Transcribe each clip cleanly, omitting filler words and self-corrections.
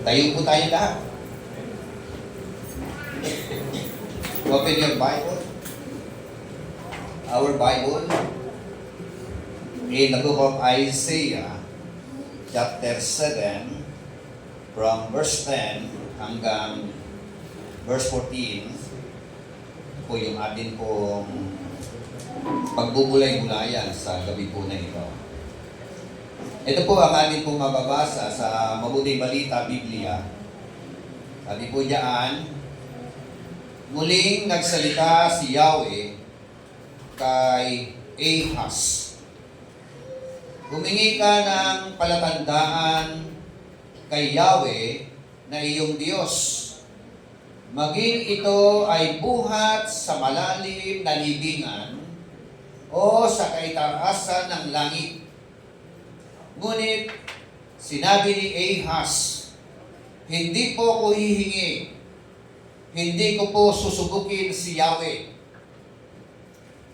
Tayo po tayo lahat. Open your Bible. Our Bible in the book of Isaiah, chapter 7, from verse 10 hanggang verse 14, po yung atin pong pagbubulay-bulayan sa gabi po na ito. Ito po ang atin pong mababasa sa Mabuting Balita, Biblia. Sabi po diyan, muling nagsalita si Yahweh kay Ahaz. Humingi ka ng palatandaan kay Yahweh na iyong Diyos. Maging ito ay buhat sa malalim na libingan o sa kaitaasan ng langit. Ngunit sinabi ni Ahaz, hindi po ko hihingi, hindi ko po susubukin si Yahweh.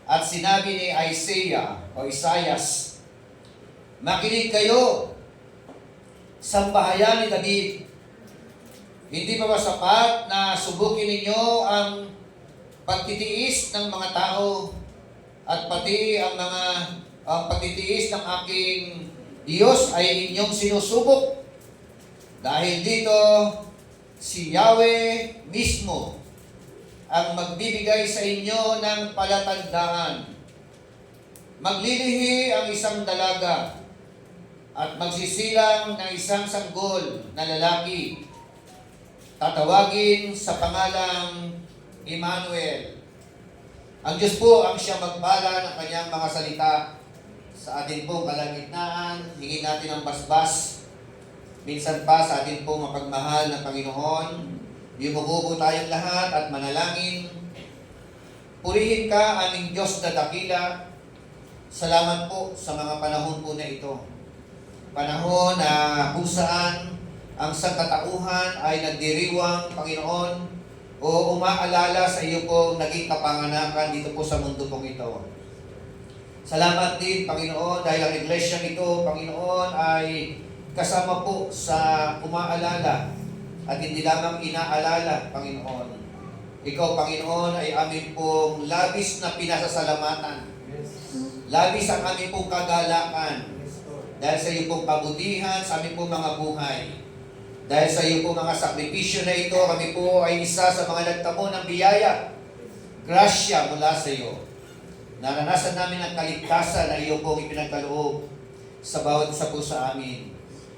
At sinabi ni Isaias, makinig kayo, sambahayan ni David. Hindi pa ba sapat na subukin ninyo ang pagtitiis ng mga tao at pati ang pagtitiis ng aking Diyos ay inyong sinusubok? Dahil dito, si Yahweh mismo ang magbibigay sa inyo ng palatandaan. Maglilihi ang isang dalaga at magsisilang ng isang sanggol na lalaki. Tatawagin sa pangalang Emmanuel. Ang Diyos po ang siyang magpala ng kanyang mga salita sa atin pong kalagitnaan. Hingin natin ang basbas. Minsan pa sa atin pong mapagmahal ng Panginoon. Yumububo tayong lahat at manalangin. Purihin ka, aming Diyos na dakila. Salamat po sa mga panahon po na ito. Panahon na kung saan ang sangkatauhan ay nagdiriwang, Panginoon, o umaalala sa iyo pong naging kapanganakan dito po sa mundo pong ito. Salamat din, Panginoon, dahil ang iglesia nito, Panginoon, ay kasama po sa umaalala at hindi lamang inaalala, Panginoon. Ikaw, Panginoon, ay amin pong labis na pinasasalamatan. Labis ang amin pong kagalakan. Dahil sa iyo pong kabutihan, sa amin pong mga buhay. Dahil sa iyo pong mga sakripisyo na ito, kami po ay isa sa mga nagtamo ng biyaya. Grasya mula sa iyo. Naranasan namin ang kaligtasan na iyo pong ipinagkaloob sa bawat isa po sa amin.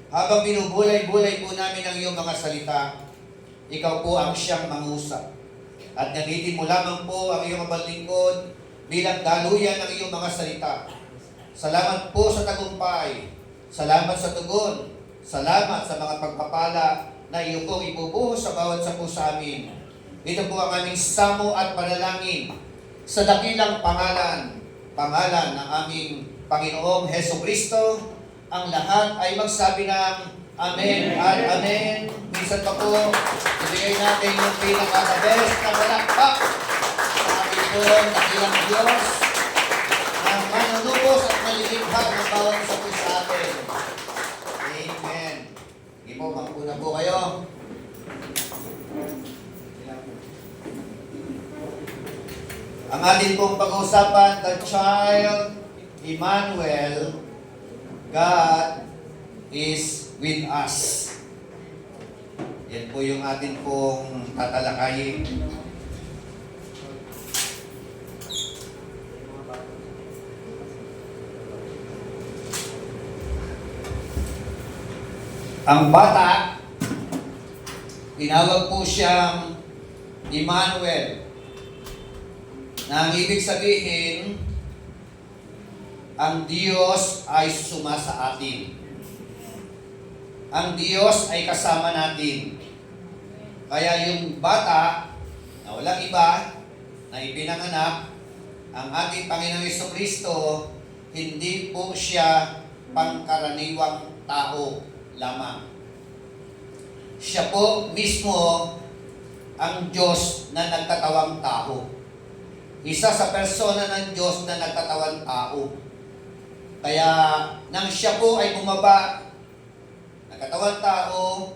Habang binubulay-bulay po namin ang iyong mga salita, ikaw po ang siyang mangusap. At gamitin mo lamang po ang iyong mabalingkod bilang daluyan ng iyong mga salita. Salamat po sa tagumpay. Salamat sa tugon. Salamat sa mga pagpapala na iyo pong ibubuhos sa bawat isa po sa amin. Ito po ang aming samo at panalangin sa dakilang pangalan ng aming Panginoong Hesukristo. Ang lahat ay magsabi ng Amen at Amen. Minsan pa po, ibigay natin yung pinaka-best na palakpak sa aming pong dakilang Diyos na manunubos at malilighag ng bawat isa po sa atin. Amen. Hindi po, magpuna po kayo. Ang atin pong pag-uusapan, the child Emmanuel, God is with us. Yan po yung atin pong tatalakayin. Ang bata, tinawag po siyang Emmanuel, na ang ibig sabihin, ang Diyos ay sumasa atin. Ang Diyos ay kasama natin. Kaya yung bata na walang iba, na ipinanganak, ang ating Panginoong Jesucristo, hindi po siya pangkaraniwang tao lamang. Siya po mismo ang Diyos na nagkatawang tao. Isa sa persona ng Diyos na nagkatawang tao. Kaya nang siya po ay bumaba, nagkatawang tao,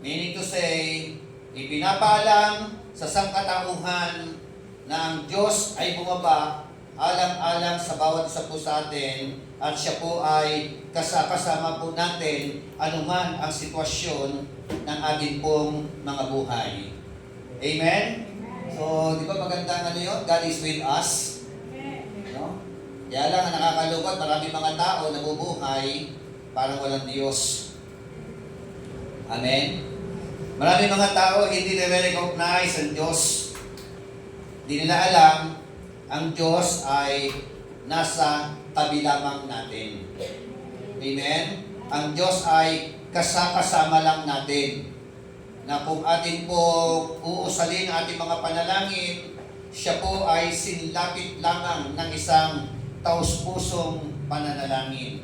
Meaning to say, ipinapaalam sa sangkatauhan na ang Diyos ay bumaba alang-alang sa bawat isa po sa atin at siya po ay kasama po natin anuman ang sitwasyon ng ating pong mga buhay. Amen? So, di ba magandang ano yun? God is with us. No? Kaya lang ang nakakalungkot, maraming mga tao nabubuhay parang walang Diyos. Amen? Maraming mga tao hindi nire-recognize ang Diyos. Hindi nila alam ang Diyos ay nasa tabi lamang natin. Amen? Ang Diyos ay kasama lang natin. Na kung atin po uusalin ang ating mga panalangin, siya po ay sinlapit lamang ng isang taus-pusong pananalangin.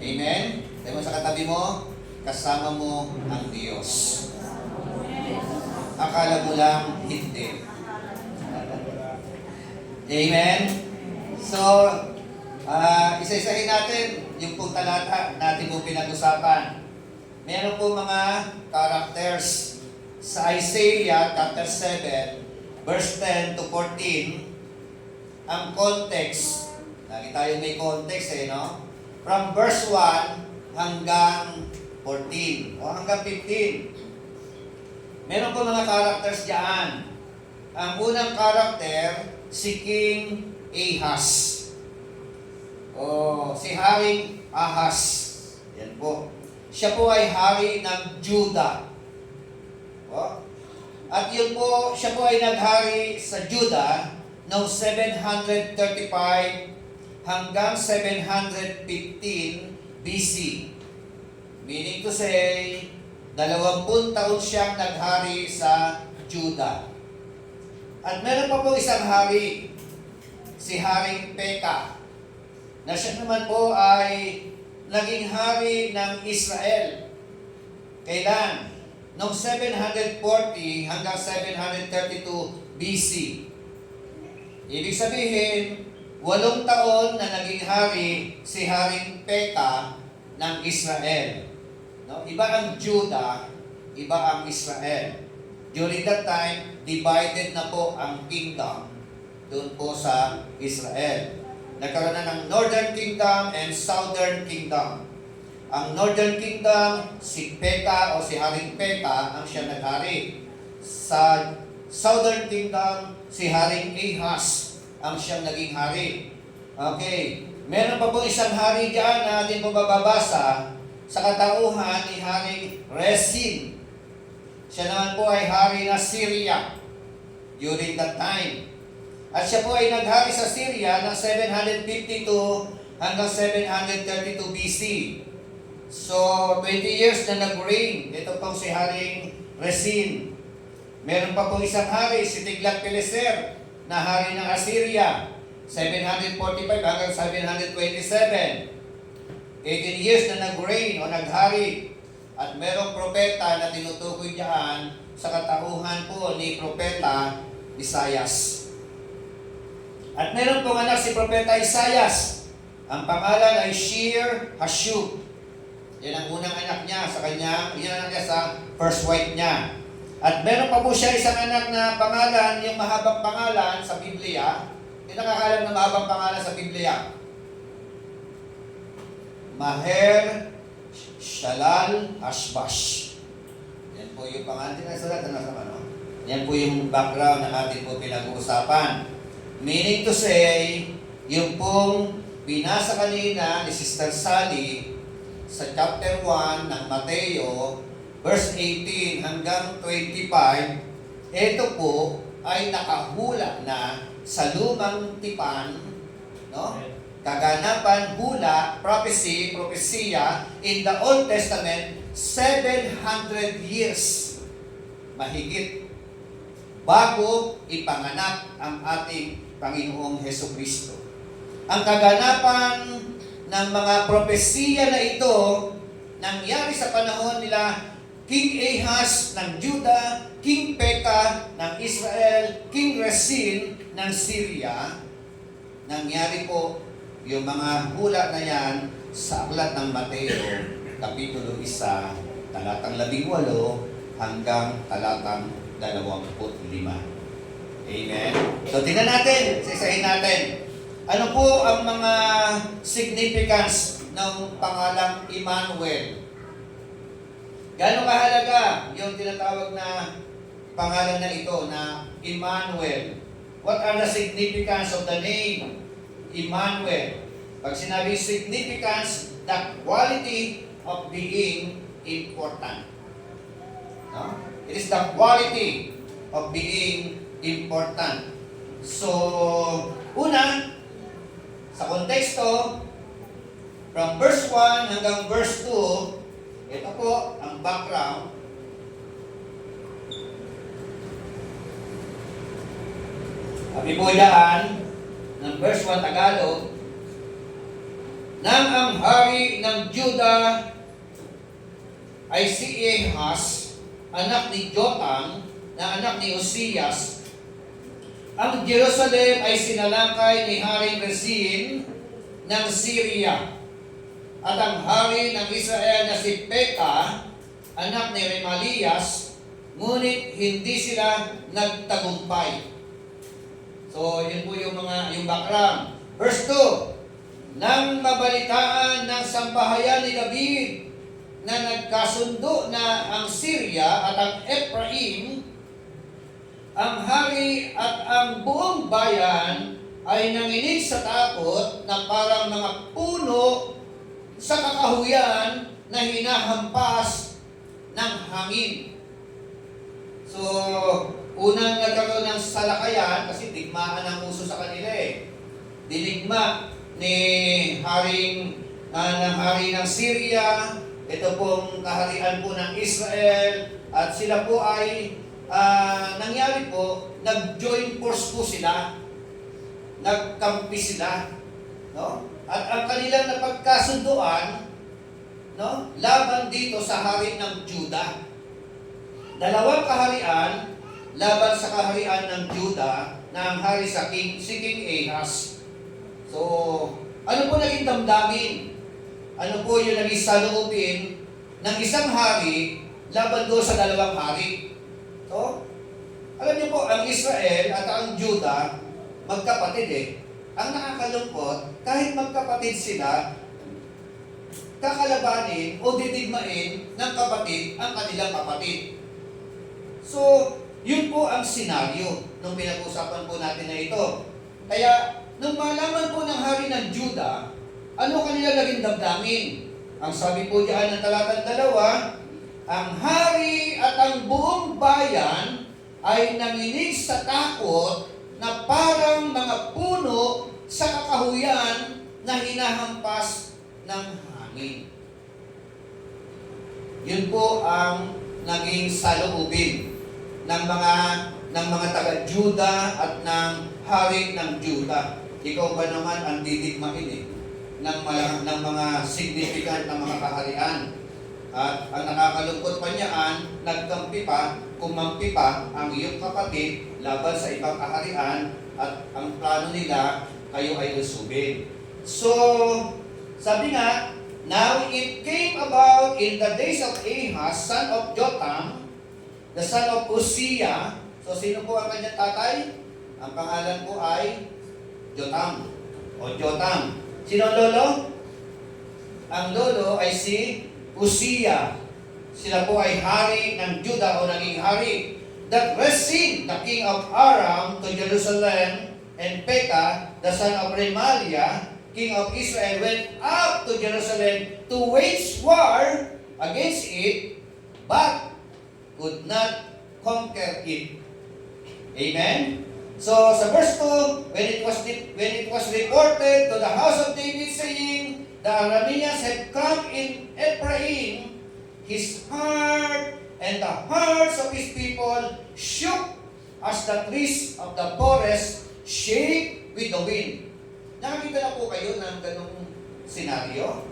Amen? Sabi mo sa katabi mo, kasama mo ang Diyos. Akala mo lang hindi. Amen? So, isa-isahin natin yung pong talata natin po pinag-usapan. Meron po mga characters sa Isaiah chapter 7, verse 10 to 14. Ang context, lagi tayo may context no? From verse 1 hanggang 14 o hanggang 15. Meron po mga characters diyan. Ang unang character, si King Ahaz. O si Haring Ahaz. Yan po. Siya po ay hari ng Judah. O? At yun po, siya po ay naghari sa Judah noong 735 hanggang 715 BC. Meaning to say, 20 taon siyang naghari sa Judah. At meron pa po isang hari, si Haring Peka, na siya naman po ay naging hari ng Israel. Kailan? Noong 740 hanggang 732 BC. Ibig sabihin, 8 taon na naging hari si Haring Peka ng Israel. No? Iba ang Judah, iba ang Israel. During that time, divided na po ang kingdom doon po sa Israel. Nagkaroon na ng Northern Kingdom and Southern Kingdom. Ang Northern Kingdom, si Peka o si Haring Peka ang siya naghari. Sa Southern Kingdom, si Haring Ahaz ang siyang naging hari. Okay. Meron pa po isang hari diyan na atin po mababasa sa katauhan ni Haring Rezin. Siya naman po ay hari na Syria during that time. At siya po ay naghari sa Syria ng 752 hanggang 732 BC. So, 20 years na nag-reign. Ito pong si Haring Rezin. Meron pa pong isang hari, si Tiglath-Pileser, na hari ng Assyria. 745 hanggang 727. 18 years na nag-reign o naghari. At merong propeta na tinutukoy diyan sa katauhan po ni Propeta Isaias. At meron pong anak si Propeta Isaias. Ang pangalan ay Shear-Hashub. Yan ang unang anak niya sa kanya. Yan ang anak niya sa first wife niya. At meron pa po siya isang anak na pangalan, yung mahabang pangalan sa Biblia. Hindi nakakalam na mahabang pangalan sa Biblia. Maher Shalal Hashbash. Yan po yung pangalan. Hindi na sulat na nasa ano. Yan po yung background na atin po pinag-uusapan. Meaning to say, yung pong binasa kanina ni Sister Sally sa chapter 1 ng Mateo, verse 18 hanggang 25, ito po ay nakahula na sa lumang tipan, no? Kaganapan, hula, prophecy, propesya in the Old Testament, 700 years mahigit bago ipanganak ang ating Panginoong Hesukristo. Ang kaganapan ng mga propesiya na ito nangyari sa panahon nila King Ahaz ng Judah, King Peka ng Israel, King Rezin ng Syria. Nangyari po yung mga hula na yan sa aklat ng Mateo, Kapitulo 1, talatang 18 hanggang talatang 25. Amen? So, tingnan natin, isa-isahin natin. Ano po ang mga significance ng pangalang Emmanuel? Gaano kahalaga yung tinatawag na pangalan na ito na Emmanuel? What are the significance of the name Emmanuel? Pag sinabi significance, the quality of being important. No? It is the quality of being important. So, una, sa konteksto, from verse 1 hanggang verse 2, ito po ang background. Sabi po dyan, ng verse 1 Tagalog, nang ang hari ng Juda ay si Ahaz, anak ni Jotam, na anak ni Osias, ang Jerusalem ay sinalakay ni Haring Rezin ng Syria, at ang hari ng Israel na si Pekah, anak ni Remalias, ngunit hindi sila nagtagumpay. So, yun po yung background. Verse 2, nang mabalitaan ng sambahayan ni David na nagkasundo na ang Syria at ang Ephraim, ang hari at ang buong bayan ay nanginig sa takot na parang mga puno sa kakahuyan na hinahampas ng hangin. So, unang nagkaroon ng salakayan, kasi digmaan ang uso sa kanila eh. Dinigma ni ng hari ng Syria, ito pong kaharian po ng Israel, at sila po ay nangyari po, nag-join force po sila, nagkampi sila, no? At ang kanilang napagkasunduan, no, laban dito sa hari ng Juda. Dalawang kaharian laban sa kaharian ng Juda na ang hari si King Ahaz. So, ano po naging damdamin? Ano po yung naging saloobin ng isang hari laban doon sa dalawang hari? So, alam niyo po, ang Israel at ang Juda, magkapatid eh. Ang nakakalungkot, kahit magkapatid sila, kakalabanin o didigmain ng kapatid ang kanilang kapatid. So, yun po ang senaryo nung pinag-usapan po natin na ito. Kaya, nung malaman po ng hari ng Juda, ano kanila naging damdamin? Ang sabi po diyan ng talatang 2, ang hari at ang buong bayan ay nanginig sa takot na parang mga puno sa kakahuyan na hinahampas ng hangin. Yun po ang naging saloobin ng mga taga-Juda at ng hari ng Juda. Ikaw ba naman ang didigmain ng mga significant na mga kaharian? At ang nakakalungkot pa niyaan, kumampi pa ang iyong kapatid laban sa ibang kaharian, at ang plano nila, kayo ay usubin. So, sabi nga, now it came about in the days of Ahaz, son of Jotam, the son of Uzziah. So, sino po ang kanyang tatay? Ang pangalan po ay Jotam o Jotam. Sino ang lolo? Ang lolo ay si Uzziah. Sila po ay hari ng Juda o naging hari. That Rezin, the king of Aram, to Jerusalem, and Pekah, the son of Remaliah, king of Israel, went up to Jerusalem to wage war against it, but could not conquer it. Amen? So, sa verse 2, when it was reported to the house of David, saying, the Arameans had come in Ephraim, his heart and the hearts of his people shook as the trees of the forest shake with the wind. Nakakita na po kayo ng ganong senaryo?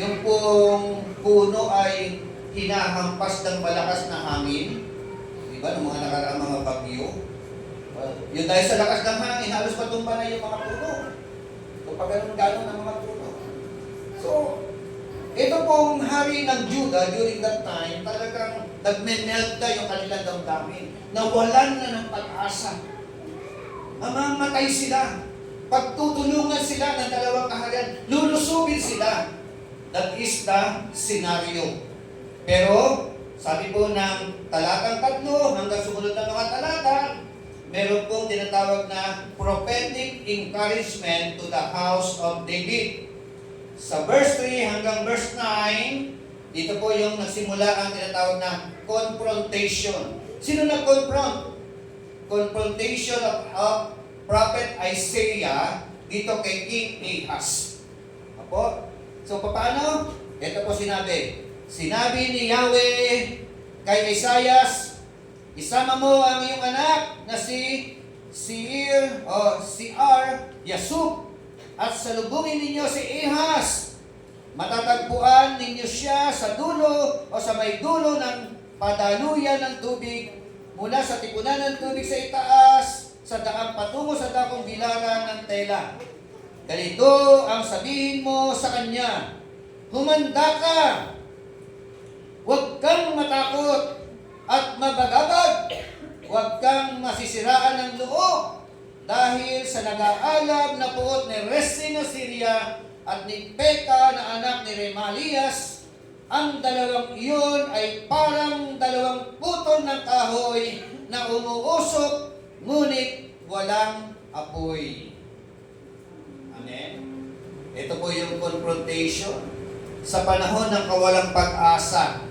Yung pong puno ay hinahampas ng malakas na hangin. Diba, ng mga nakaraang mga bagyo? Yun dahil sa lakas ng hangin, halos matumba na yung mga puno. So, pag ganun ng mga puno. So, Ito pong hari ng Judah during that time, talagang nagme-melt na yung kanilang damdamin. Nawalan na ng pag-asa. Mamamatay sila. Pagtutulungan sila ng dalawang kaharian, lulusubin sila. That is the scenario. Pero, sabi po ng talatang 3 hanggang sumunod na mga talata, meron pong tinatawag na prophetic encouragement to the house of David. Sa verse 3 hanggang verse 9, dito po yung nagsimula ang tinatawag na confrontation. Sino nag-confront? Confrontation of Prophet Isaiah dito kay King Ahaz. Apo? So, paano? Ito po sinabi. Sinabi ni Yahweh kay Isaiah, isama mo ang iyong anak na si Yasub at salubungin ninyo si Ahaz. Matatagpuan ninyo siya sa dulo o sa may dulo ng padaluyan ng tubig mula sa tipunan ng tubig sa itaas sa daang patungo sa dakong bilaran ng tela. Ganito ang sabihin mo sa kanya, humanda ka, huwag kang matakot at mabagabag, huwag kang masisiraan ng loob dahil sa nag-aalab na puot ni Rezin ng Syria at ni Peka na anak ni Remalias. Ang dalawang iyon ay parang dalawang putol ng kahoy na umuusok ngunit walang apoy. Amen? Ito po yung confrontation. Sa panahon ng kawalang pag-asa,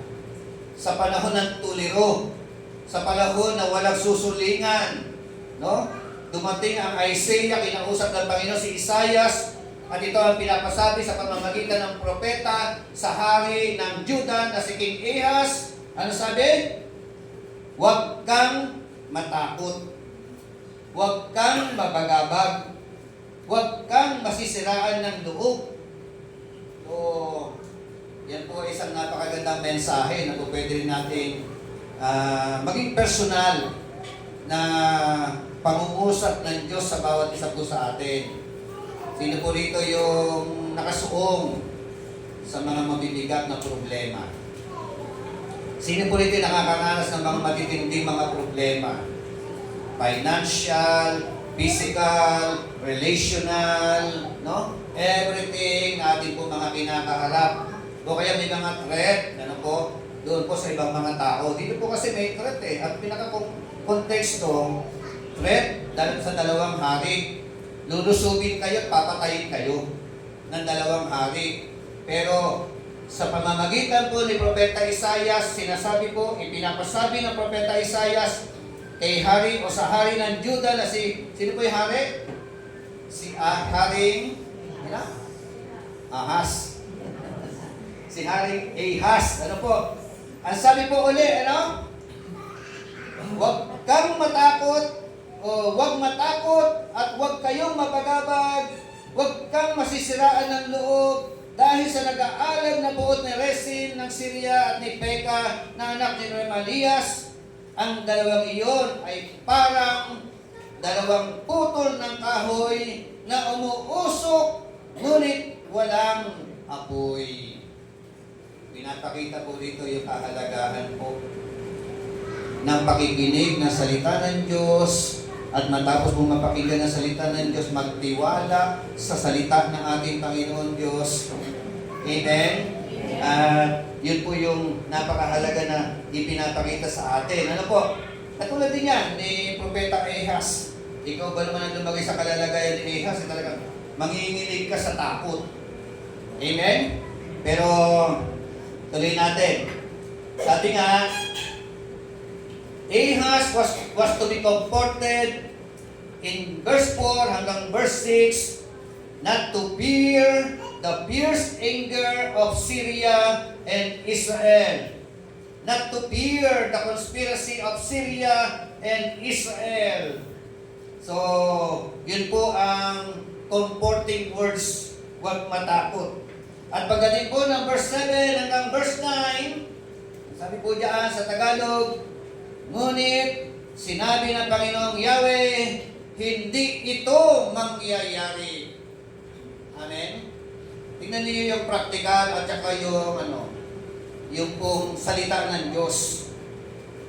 sa panahon ng tuliro, sa panahon na walang susulingan, no? Dumating ang Isaiah, kinausap ng Panginoon si Isaias, at ito ang pinapasabi sa pamamagitan ng propeta sa hari ng Judah na si King Ahaz. Ano sabi? Huwag kang matakot. Huwag kang mabagabag. Huwag kang masisiraan ng loob. So, yan po isang napakagandang mensahe na po pwede rin natin maging personal na pangungusap ng Diyos sa bawat isa po sa atin. Sino po rito yung nakasuong sa mga mabibigat na problema? Sino po rito yung nakakaranas ng mga matitinding mga problema? Financial, physical, relational, no? Everything ating po mga kinakaharap. O kaya may mga threat, ano po, doon po sa ibang mga tao. Dito po kasi may threat at pinaka-konteksto, threat dahil sa dalawang hari. Lulusubin kayo at papatayin kayo ng dalawang hari. Pero sa pamamagitan po ni Propeta Isaiah, sinasabi po, ipinapasabi ng Propeta Isaiah kay hari o sa hari ng Judah na sino po yung hari? Si Haring Ahaz. Si Haring Ahaz. Ano po? Ang sabi po uli, ano? Huwag kang matakot o huwag matakot at huwag kayong mapagabag. Huwag kang masisiraan ng loob dahil sa nag-aalab na buot ni Rezin ng Syria at ni Peka na anak ni Remalias. Ang dalawang iyon ay parang dalawang putol ng kahoy na umuusok ngunit walang apoy. Pinapakita po dito yung kahalagahan po ng pakikinig ng salita ng Diyos at matapos po mapakinggan ng salita ng Diyos, magtiwala sa salita ng ating Panginoon Diyos. Amen? Yun po yung napakahalaga na ipinapakita sa atin. Ano po? Katulad din yan ni Propeta Ahaz. Ikaw ba naman ang lumagay sa kalalagayan ni Ahaz? Talagang manginginig ka sa takot. Amen? Pero tuloy natin. Sabi nga, Ahaz was to be comforted in verse 4 hanggang verse 6, not to fear the fierce anger of Syria and Israel. Not to fear the conspiracy of Syria and Israel. So, yun po ang comforting words, huwag matakot. At pagdating po ng verse 7 hanggang verse 9, sabi po diyan sa Tagalog, ngunit sinabi ng Panginoong Yahweh, hindi ito mangyayari. Amen? Tingnan niyo yung practical at saka yung yung pong salita ng Diyos.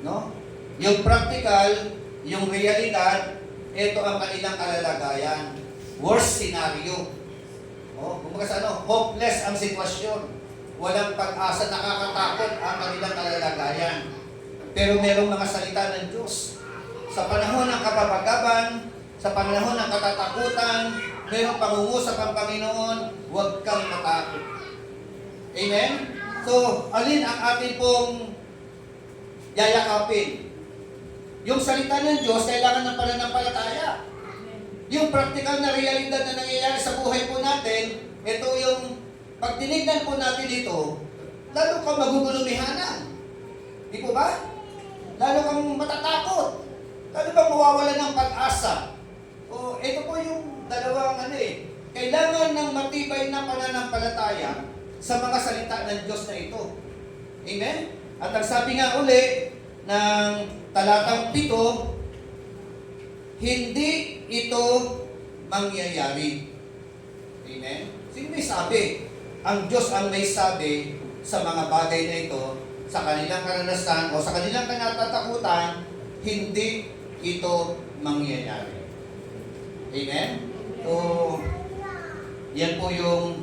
No? Yung practical, yung realidad, ito ang kanilang kalalagayan. Worst scenario. Kumbaga sa hopeless ang sitwasyon. Walang pag-asa, nakakatakot ang kanilang kalalagayan. Pero merong mga salita ng Diyos. Sa panahon ng kapapagaban, sa panahon ng katatakutan, merong pangungusap ang Panginoon, huwag kang matakot. Amen? So, alin ang atin pong yayakapin? Yung salita ng Diyos, kailangan ng pananampalataya. Yung practical na realidad na nangyayari sa buhay po natin, ito yung pag tinignan po natin ito, lalo kang magugulumihanan. Di po ba? Lalo kang matatakot. Lalo kang mawawala ng pag-asa. Ito po yung dalawang kailangan ng matibay na pananampalataya sa mga salita ng Diyos na ito. Amen? At ang sabi nga uli ng talatang 7, hindi ito mangyayari. Amen? Sino may sabi? Ang Diyos ang may sabi sa mga bagay na ito, sa kanilang karanasan o sa kanilang kinatatakutan, hindi ito mangyayari. Amen? So, yan po yung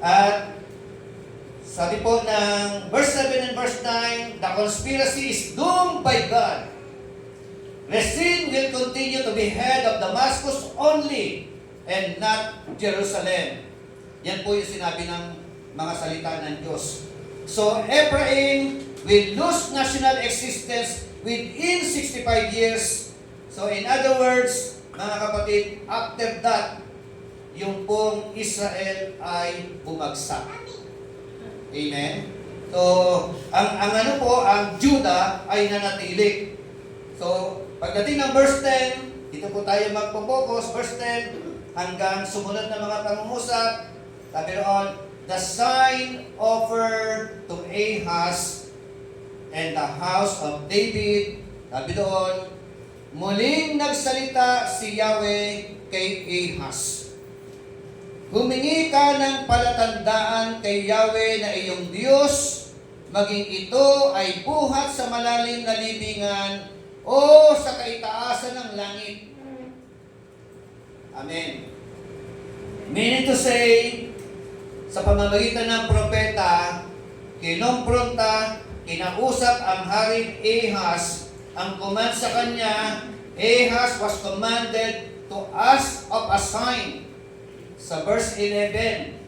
At sabi po ng verse 7 and verse 9, the conspiracy is doomed by God. Rezin will continue to be head of Damascus only and not Jerusalem. Yan po yung sinabi ng mga salita ng Diyos. So, Ephraim will lose national existence within 65 years. So, in other words, mga kapatid, after that, yung pong Israel ay bumagsak. Amen? So, ang Judah ay nanatili. So, pagdating ng verse 10, dito po tayo magpo-focus, verse 10, hanggang sumunod na mga pangungusap, sabi roon, the sign offered to Ahaz and the house of David, sabi doon, muling nagsalita si Yahweh kay Ahaz. Humingi ka ng palatandaan kay Yahweh na iyong Diyos, maging ito ay buhat sa malalim na libingan o sa kaitaasan ng langit. Amen. Meaning to say, sa pamamagitan ng propeta, kinompronta, kinausap ang Haring Ahaz, ang command sa kanya, Ahaz was commanded to ask of a sign. Sa verse 11.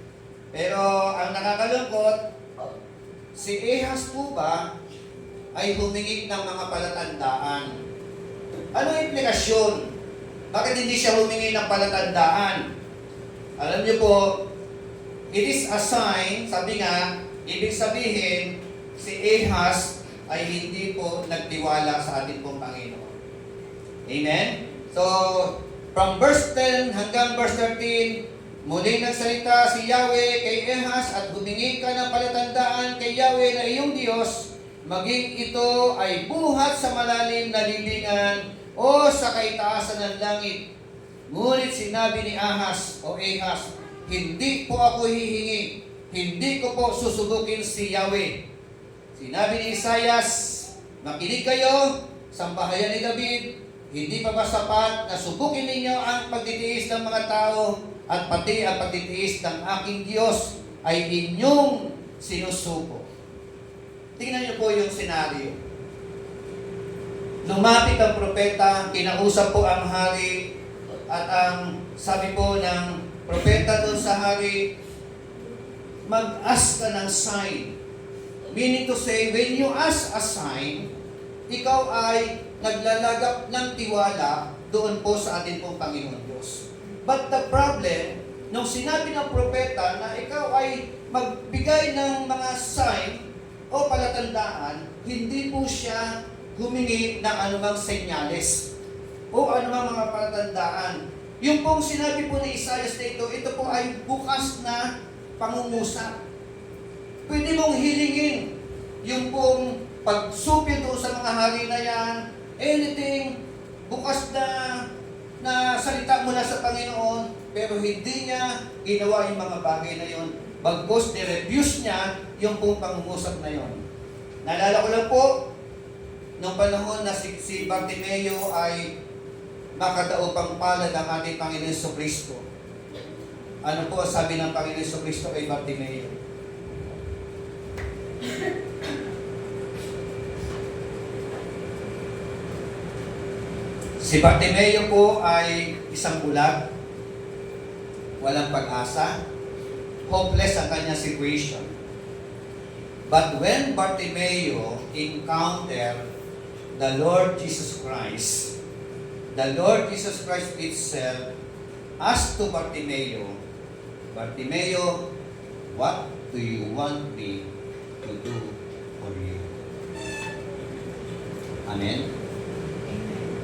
Pero ang nakakalungkot, si Ahaz po ba ay humingi ng mga palatandaan? Ano ang implikasyon? Bakit hindi siya humingi ng palatandaan? Alam niyo po, it is a sign, sabi nga, ibig sabihin, si Ahaz ay hindi po nagtiwala sa ating pong Panginoon. Amen? So, from verse 10 hanggang verse 13, muling nagsalita si Yahweh kay Ahaz at humingi ka ng palatandaan kay Yahweh na iyong Diyos, maging ito ay buhat sa malalim na libingan o sa kaitaasan ng langit. Ngunit sinabi ni Ahaz, hindi po ako hihingi, hindi ko po susubukin si Yahweh. Sinabi ni Isaias, makinig kayo, sambahayan ni David, hindi pa ba sapat na subukin ninyo ang pagtitiis ng mga tao at pati ang pagtitiis ng aking Diyos ay inyong sinusuko. Tingnan niyo po yung senaryo. Lumapit ang propeta, kinausap po ang hari, at ang sabi po ng propeta doon sa hari, mag-ask ka ng sign. Meaning to say, when you ask a sign, ikaw ay naglalagap ng tiwala doon po sa atin pong Panginoon Diyos. But the problem, nung sinabi ng propeta na ikaw ay magbigay ng mga sign o palatandaan, hindi po siya humingi ng anumang senyales o anumang mga palatandaan. Yung pong sinabi po ni Isaias na ito po ay bukas na pangungusap. Pwede mong hilingin yung pong pagsupil doon sa mga hari na yan, anything, bukas na salita mula sa Panginoon, pero hindi niya ginawa yung mga bagay na yon. Bagkus, ni-refuse niya yung pong pangungusap na yon. Naalala ko lang po, nung panahon na si Bartimeo ay makadaupang palad ang ating Panginoon Jesucristo. Ano po sabi ng Panginoon Jesucristo kay Bartimeo? Si Bartimeo po ay isang bulag, walang pag-asa, hopeless ang kanyang situation. But when Bartimeo encountered the Lord Jesus Christ, the Lord Jesus Christ itself asked to Bartimeo, Bartimeo, what do you want me to do for you? Amen?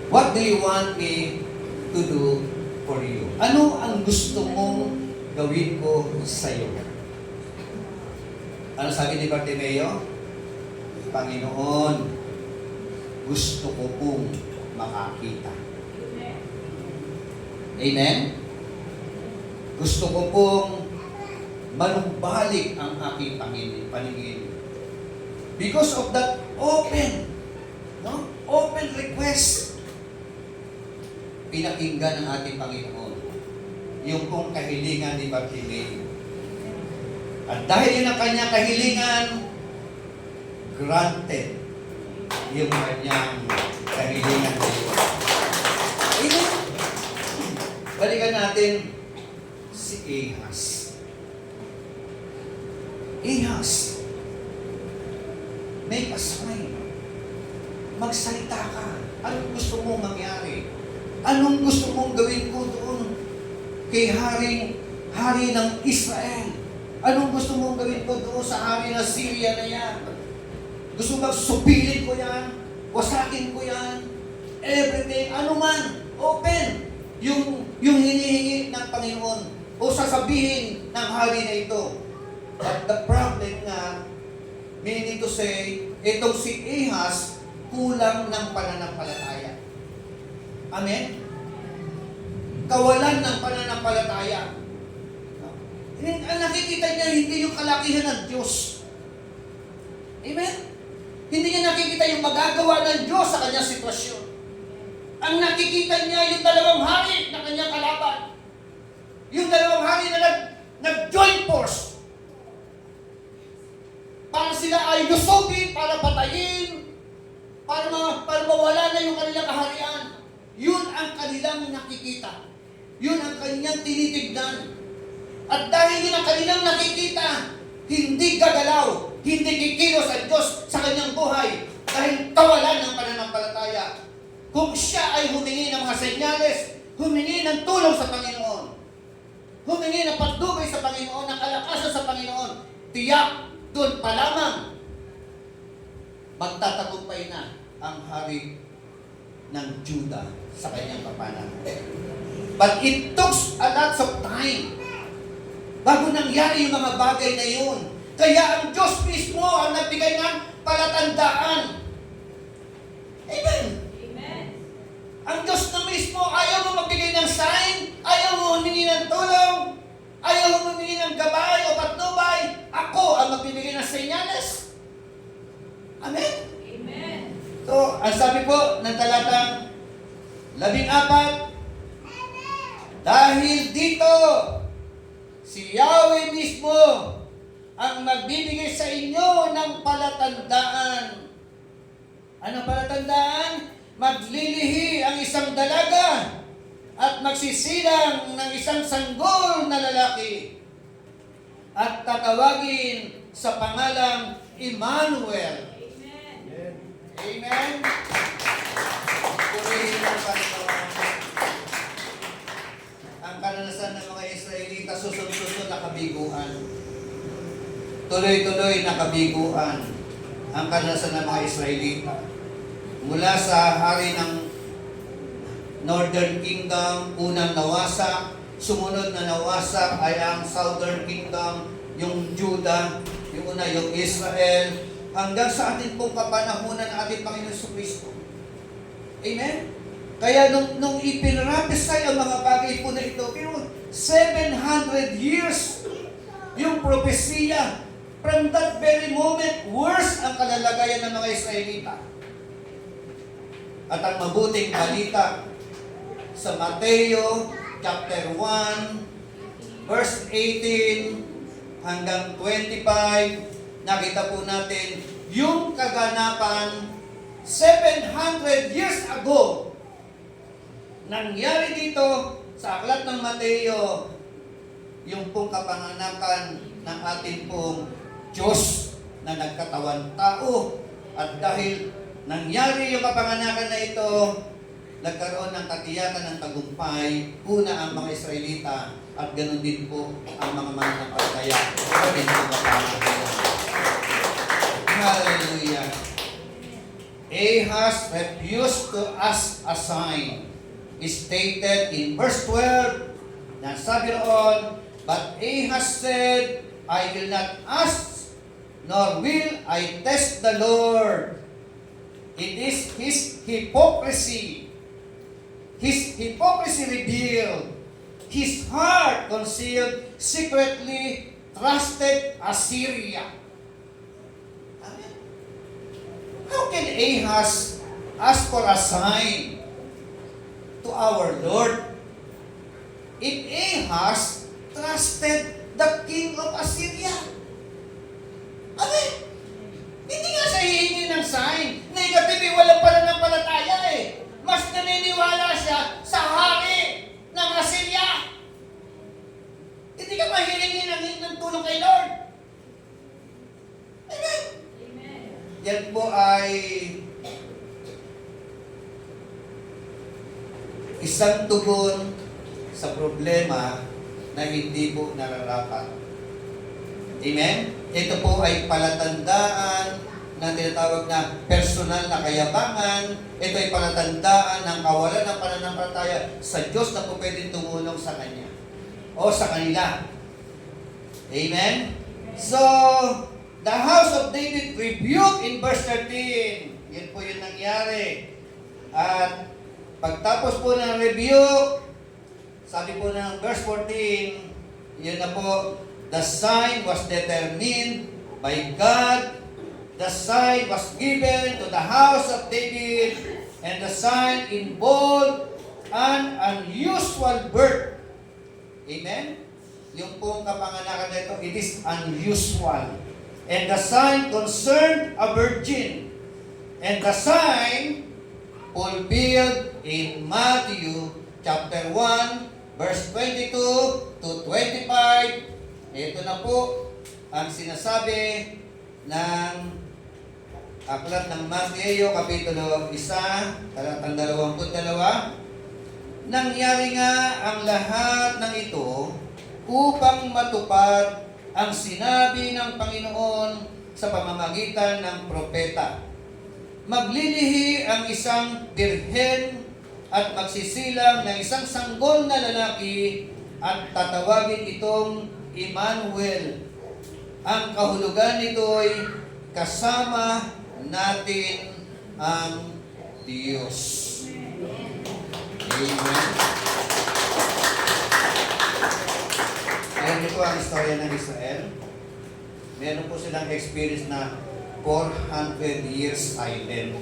What do you want me to do for you? Ano ang gusto mong gawin ko sa iyo? Ano sabi ni Bartimeo? Panginoon, gusto ko pong makakita. Amen? Gusto ko pong manumbalik ang aking paningin. Because of that open request, pinakinggan ng ating Panginoon yung pong kahilingan ni Bartimeo. At dahil yun ang kanyang kahilingan, granted yung kanyang kahilingan. Amen? Balikan natin si Ahaz. Ahaz, make a sign. Magsalita ka. Anong gusto mong mangyari? Anong gusto mong gawin ko doon kay hari ng Israel? Anong gusto mong gawin ko doon sa hari ng Syria na yan? Gusto magsupilit ko yan? Wasakin ko yan? Everything, ano man, open. Yung hinihingi ng Panginoon o sasabihin ng hari na ito. But the problem nga, meaning to say, itong si Ahaz, kulang ng pananampalataya. Amen? Kawalan ng pananampalataya. Ang nakikita niya, hindi yung kalakihan ng Diyos. Amen? Hindi niya nakikita yung magagawa ng Diyos sa kanyang sitwasyon. Ang nakikita niya yung dalawang hari na kanyang kalaban. Yung dalawang hari na nag-join force. Para sila ay lusogin, para patayin, para mawala na yung kanilang kaharian. Yun ang kanilang nakikita. Yun ang kanyang tinitignan. At dahil yun ang kanilang nakikita, hindi gagalaw, hindi kikilos ang Diyos sa kanyang buhay dahil kawalan ng pananampalataya. Kung siya ay humingi ng mga senyales, humingi ng tulong sa Panginoon, humingi ng pagdugay sa Panginoon, ng kalakasan sa Panginoon, tiyak doon pa lamang magtatagumpay na ang hari ng Judah sa kanyang kapanahan. But it took a lot of time bago nangyari yung mga bagay na yun. Kaya ang Diyos mismo ang nagbigay ng palatandaan. Amen. Amen. Ang Diyos na mismo, ayaw mo magbigay ng sign, ayaw mo humingi ng tulong, ayaw mo humingi ng gabay o patnubay, ako ang magbibigay ng senyales. Amen. Amen. So, ang sabi po ng talatang 14, dahil dito, si Yahweh mismo ang magbibigay sa inyo ng palatandaan. Anong palatandaan? Maglilihi ang isang dalaga at magsisilang ng isang sanggol na lalaki at tatawagin sa pangalang Emmanuel. Amen. Amen. Purihin ang Panginoon. Ang karanasan ng mga Israelita, susunod-sunod na kabiguan. Tuloy-tuloy na kabiguan ang karanasan ng mga Israelita. Mula sa hari ng Northern Kingdom, unang nawasak, sumunod na nawasak ay ang Southern Kingdom, yung Judah, yung una yung Israel, hanggang sa ating pong kapanahunan ng ating Panginoon Jesucristo. Amen? Kaya nung ipinrapisay ang mga bagay po na ito, pero 700 years yung propesiya. From that very moment, worse ang kalalagayan ng mga Israelita. At ang mabuting balita sa Mateo chapter 1, verse 18 hanggang 25, nakita po natin yung kaganapan 700 years ago. Nangyari dito sa aklat ng Mateo, yung pong kapanganakan ng ating pong Diyos na nagkatawan tao. At dahil nangyari yung kapanganakan na ito, nagkaroon ng katiyakan ng tagumpay, una ang mga Israelita, at ganoon din po ang mga mananampalataya. Amen po kapanganakan. Hallelujah. Ahaz refused to ask a sign. Is stated in verse 12, na sabi roon, but Ahaz said, I will not ask, nor will I test the Lord. It is his hypocrisy. His hypocrisy revealed. His heart concealed, secretly trusted Assyria. Amen. How can Ahaz ask for a sign to our Lord if Ahaz trusted the king of Assyria? Amen. Hindi nga siya hihingi ng sign. Negative, walang pananampalataya eh. Mas naniniwala siya sa hari ng Assyria. Hindi ka mahihingi ng tulong kay Lord. Amen. Amen. Yan po ay isang tugon sa problema na hindi po nararapat. Amen? Ito po ay palatandaan na tinatawag na personal na kayabangan. Ito ay palatandaan ng kawalan ng pananampalataya sa Diyos na po pwedeng tumulong sa Kanya o sa kanila. Amen? So, the house of David rebuked in verse 13. Yan po yung nangyari. At pagtapos po ng rebuke, sabi po ng verse 14, yun na po, the sign was determined by God. The sign was given to the house of David, and the sign involved an unusual birth. Amen? Yung pong kapanganakan na ito, it is unusual. And the sign concerned a virgin. And the sign fulfilled in Matthew chapter 1, verse 22 to 25. Ito na po ang sinasabi ng aklat ng Mateo, kapitulo 1, talatang 22. Nangyari nga ang lahat ng ito upang matupad ang sinabi ng Panginoon sa pamamagitan ng propeta. Maglilihi ang isang birhen at magsisilang ng isang sanggol na lalaki at tatawagin itong Emmanuel. Ang kahulugan nito'y kasama natin ang Diyos. Amen. Ayan niyo po ang istorya ng Israel. Meron po silang experience na 400 years silent.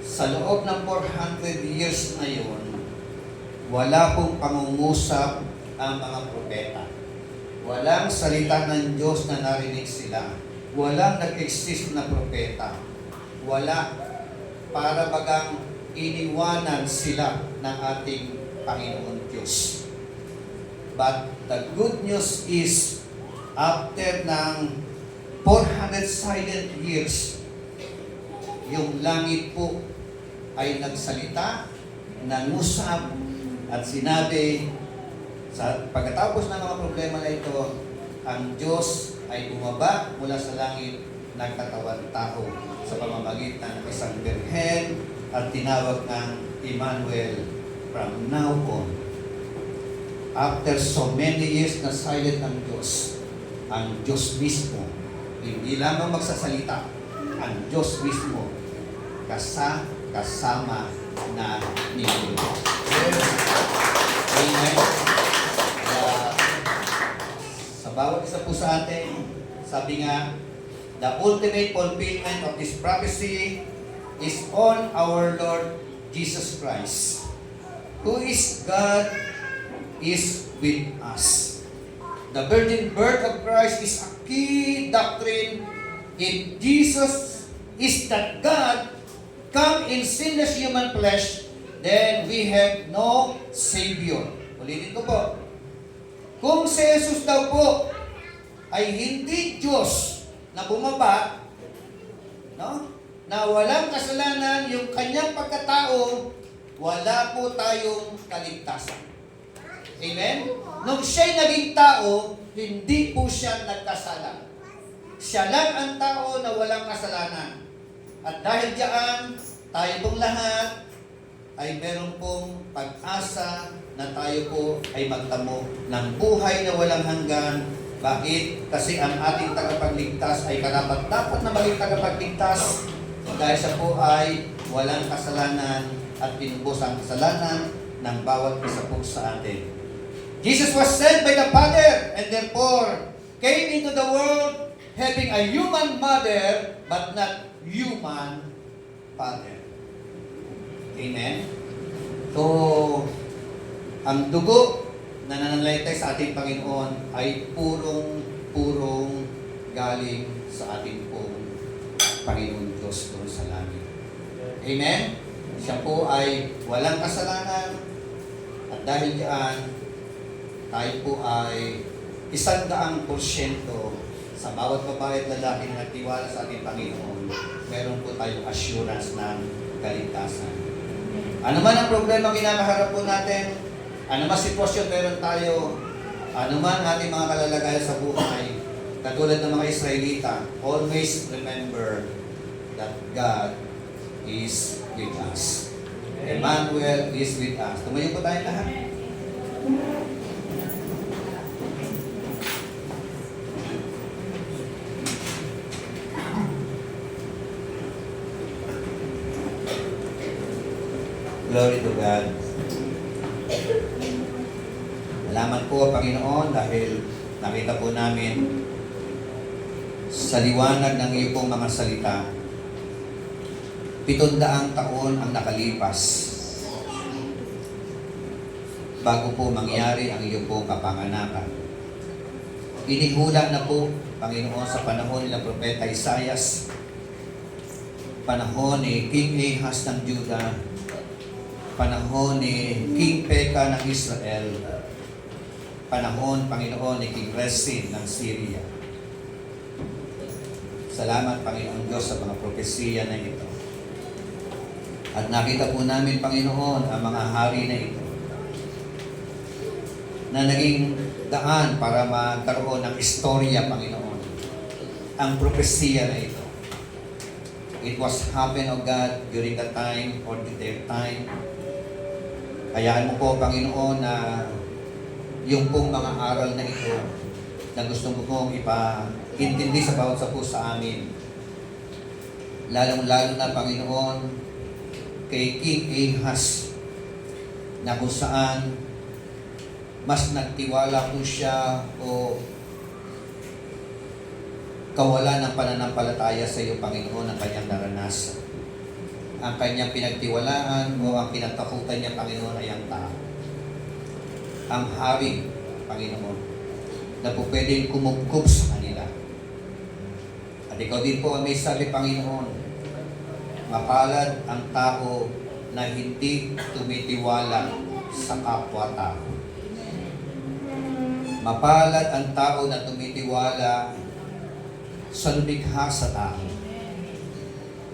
Sa loob ng 400 years na yun, wala pong pangungusap ang mga propeta. Walang salita ng Diyos na narinig sila. Walang nag-exist na propeta. Wala, para bagang iniwanan sila ng ating Panginoon Diyos. But the good news is, after ng 400 silent years, yung langit po ay nagsalita, nangusap, at sinabi, sa pagkatapos ng mga problema na ito, ang Diyos ay bumaba mula sa langit, nagkatawan tao sa pamamagitan ng isang birhen at tinawag ng Emmanuel from now on. After so many years na silent ang Diyos mismo, hindi lamang magsasalita, ang Diyos mismo kasama na ninyo. Yes. Amen. Kaya, sa bawat isa po sa atin, sabi nga, the ultimate fulfillment of this prophecy is on our Lord Jesus Christ, who is God, is with us. The virgin birth of Christ is a key doctrine. If Jesus is that God come in sinless human flesh, then we have no Savior. Ulitin ko po. Kung si Jesus daw po ay hindi Diyos na bumaba, no? Na walang kasalanan yung kanyang pagkatao, wala po tayong kaligtasan. Amen? Nung siya'y naging tao, hindi po siya nagkasala. Siya lang ang tao na walang kasalanan. At dahil diyan, tayo pong lahat ay meron pong pag-asa na tayo po ay magtamo ng buhay na walang hanggan. Bakit? Kasi ang ating tagapagligtas ay karapat-dapat na maging tagapagligtas dahil siya po ay walang kasalanan at tinubos ang kasalanan ng bawat isa po sa atin. Jesus was sent by the Father and therefore came into the world having a human mother but not human father. Amen? So, ang dugo na nananalaytay sa ating Panginoon ay purong galing sa ating pong Panginoon Diyos doon sa langit. Amen? Siya po ay walang kasalanan at dahil diyan, tayo po ay 100% sa bawat babae at lalaki na nagtiwala sa ating Panginoon, meron po tayong assurance ng kaligtasan. Ano man ang problema kinakaharap po natin, ano man sitwasyon meron tayo, ano man ating mga kalalagayan sa buhay, katulad ng mga Israelita, always remember that God is with us. Emmanuel is with us. Tumayo po tayo lahat. Glory to God. Salamat po, Panginoon, dahil nakita po namin sa liwanag ng iyo pong mga salita, 700 taon ang nakalipas bago po mangyari ang iyo pong kapanganakan. Inihula na po, Panginoon, sa panahon nila Propeta Isaias, panahon ni King Ahaz ng Judah, panahon ni King Pekah ng Israel, panahon, Panginoon, ni King Rezin ng Syria. Salamat, Panginoon Diyos, sa mga propesiya na ito. At nakita po namin, Panginoon, ang mga hari na ito na naging daan para magkaroon ng istorya, Panginoon. Ang propesiya na ito. It was happen, O God, during the time or their time. Hayaan mo po, Panginoon, na yung pong mga aral na ito na gusto mo pong ipaintindi sa bawat sa puso sa amin. Lalong-lalo na, Panginoon, kay King Ahaz, na kung saan mas nagtiwala po siya o kawalan ng pananampalataya sa iyo, Panginoon, ang kanyang naranasan. Ang kanyang pinagtiwalaan o ang kinatakutan niya, Panginoon, ay ang tao. Ang hari, Panginoon, na po pwedeng kumugkob sa kanila. At ikaw din po ang may sabi, Panginoon, mapalad ang tao na hindi tumitiwala sa kapwa-tao. Mapalad ang tao na tumitiwala sa lumikha sa tao.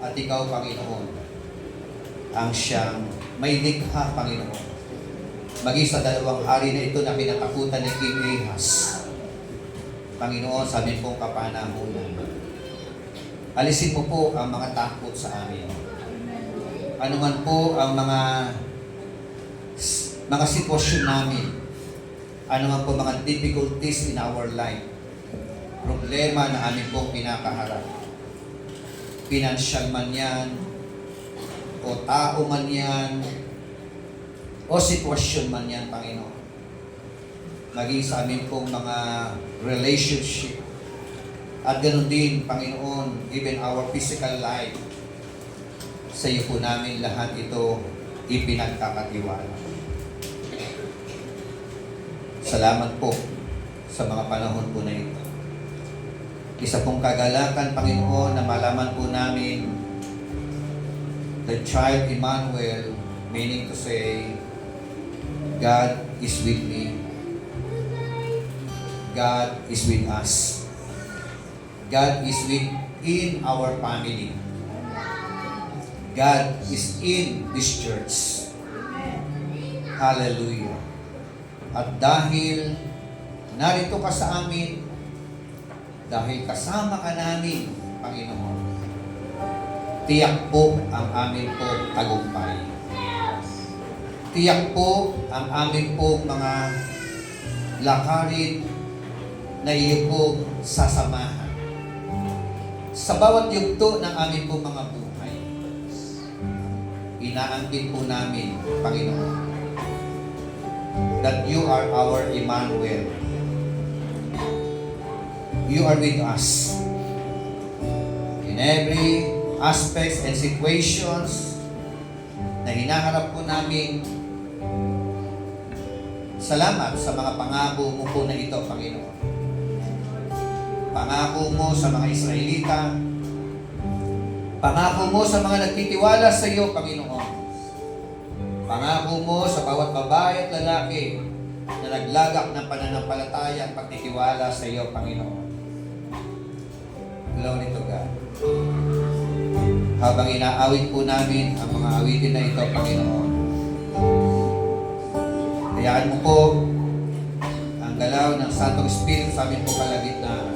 At ikaw, Panginoon, ang siyang may likha, Panginoon. Maging sa 2 hari na ito na kinatakutan ni King Ahaz. Panginoon, sa amin pong kapanahunan, alisin mo po ang mga takot sa amin. Ano man po ang mga sitwasyon namin, ano man po mga difficulties in our life, problema na amin pong pinakaharap. Pinansyal man yan, o tao man yan, o o sitwasyon man yan, Panginoon. Maging sa amin pong mga relationship. At ganoon din, Panginoon, even our physical life. Sa iyo po namin lahat ito ipinagkakatiwala. Salamat po sa mga panahon po na ito. Isa pong kagalakan, Panginoon, na malaman po namin the child Emmanuel, meaning to say, God is with me. God is with us. God is within our family. God is in this church. Hallelujah. At dahil narito ka sa amin, dahil kasama ka namin, Panginoon, tiyak po ang amin po tagumpay. Tiyak po ang amin po mga lakarin na iyo po sasamahan. Sa bawat yugto ng amin po mga buhay, inaangkin po namin, Panginoon, that you are our Emmanuel. You are with us in every aspects and situations na hinaharap po namin. Salamat sa mga pangako mo po na ito, Panginoon. Pangako mo sa mga Israelita, pangako mo sa mga nagtitiwala sa iyo, Panginoon. Pangako mo sa bawat babae at lalaki na naglagak ng pananampalataya at pagtitiwala sa iyo, Panginoon. Glory to God. Habang inaawit po namin ang mga awitin na ito, Panginoon, hayaan mo po ang galaw ng Santong Espiritu sa amin po kalagitnaan.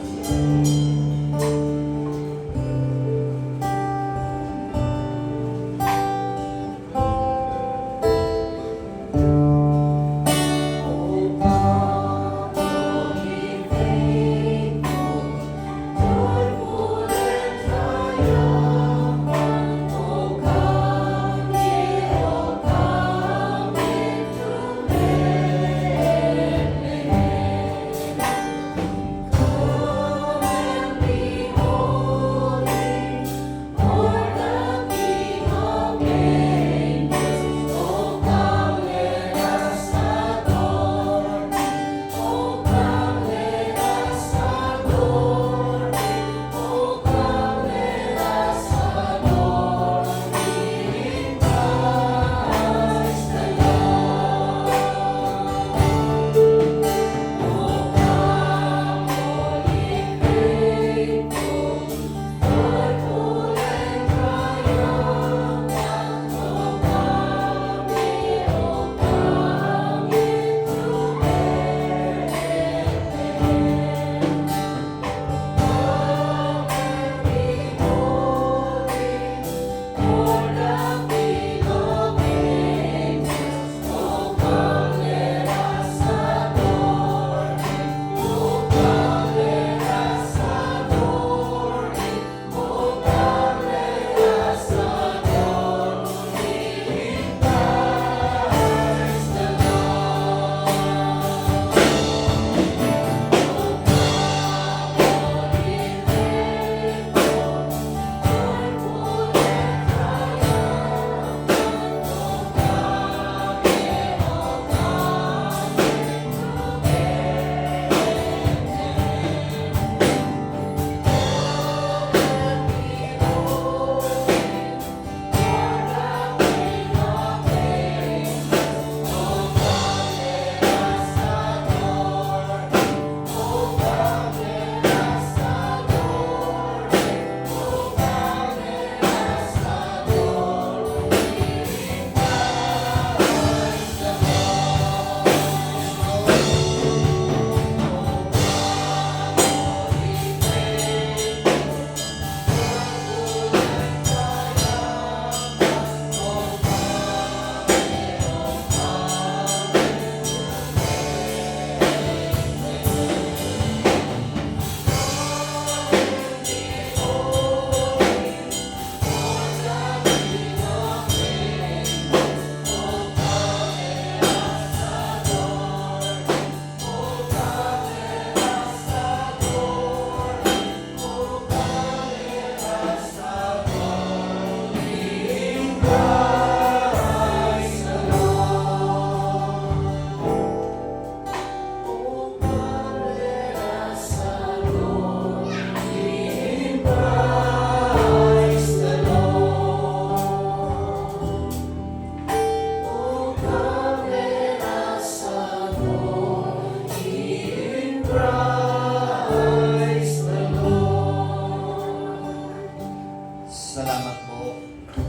Salamat po,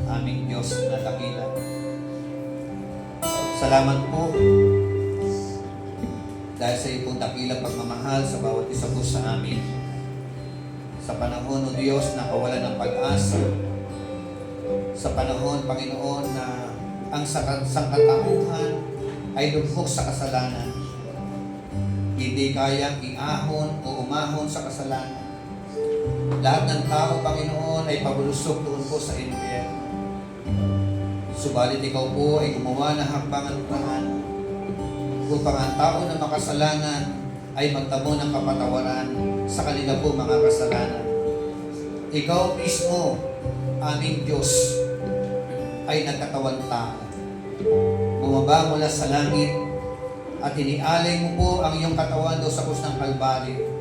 aming Diyos na dakila. Salamat po dahil sa iyong dakilang pagmamahal sa bawat isa po sa amin. Sa panahon, O Diyos, na kawalan ng pag-asa, sa panahon, Panginoon, na ang sangkatauhan ay lubhok sa kasalanan, hindi kayang iahon o umahon sa kasalanan. Lahat ng tao, Panginoon, ay pabulusok doon po sa impyerno. Subalit ikaw po ay gumawa ng hakbang-hakbangan upang ang tao na makasalanan ay magtamo ng kapatawaran sa kanila po mga kasalanan. Ikaw mismo, aming Diyos, ay nagkatawang tao. Bumaba mula sa langit at inialay mo po ang iyong katawan doon sa krus ng Kalbaryo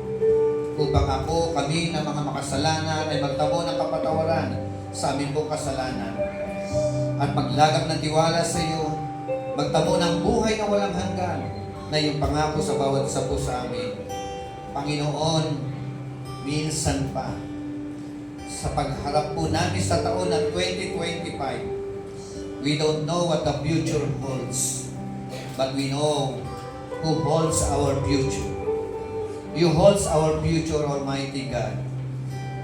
upang ako, kami na mga makasalanan ay magtamo ng kapatawaran sa aming pong kasalanan at maglagak ng tiwala sa iyo, magtamo ng buhay na walang hanggan na iyong pangako sa bawat isa po sa amin. Panginoon, minsan pa sa pagharap po namin sa taon na 2025, we don't know what the future holds, but we know who holds our future. You holds our future, Almighty God.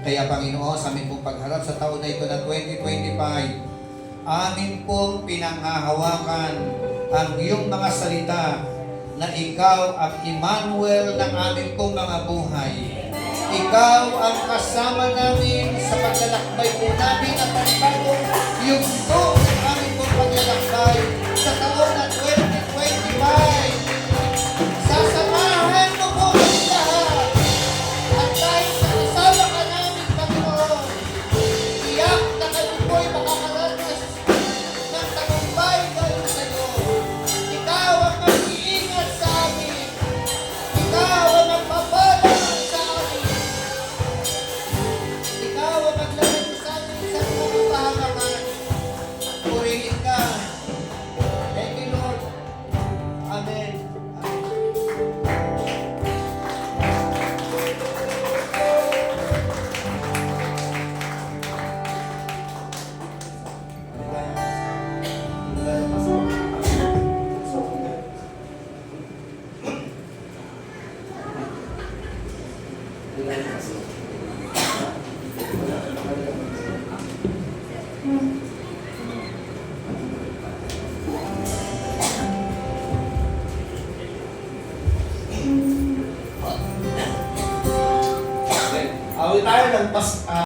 Kaya Panginoon, sa aming pong pagharap sa taon na ito na 2025, amin pong pinanghahawakan ang iyong mga salita na ikaw ang Emmanuel ng aming pong mga buhay. Ikaw ang kasama namin sa paglalakbay po namin at panibagong yugto ng aming pong paglalakbay sa taon na 2025. Sasamahan mo po kami lahat at dahil sa kasama ka namin, Panginoon, iyak na kami po'y makakaranas ng tagumpay galing sa iyo. Ikaw ang mag-iingat sa amin. Ikaw ang magpapalang sa amin. Ikaw ang maglalagay sa amin sa mga kapahamakan. Purihin ka. Thank you, Lord. Amen. Awit tayo ng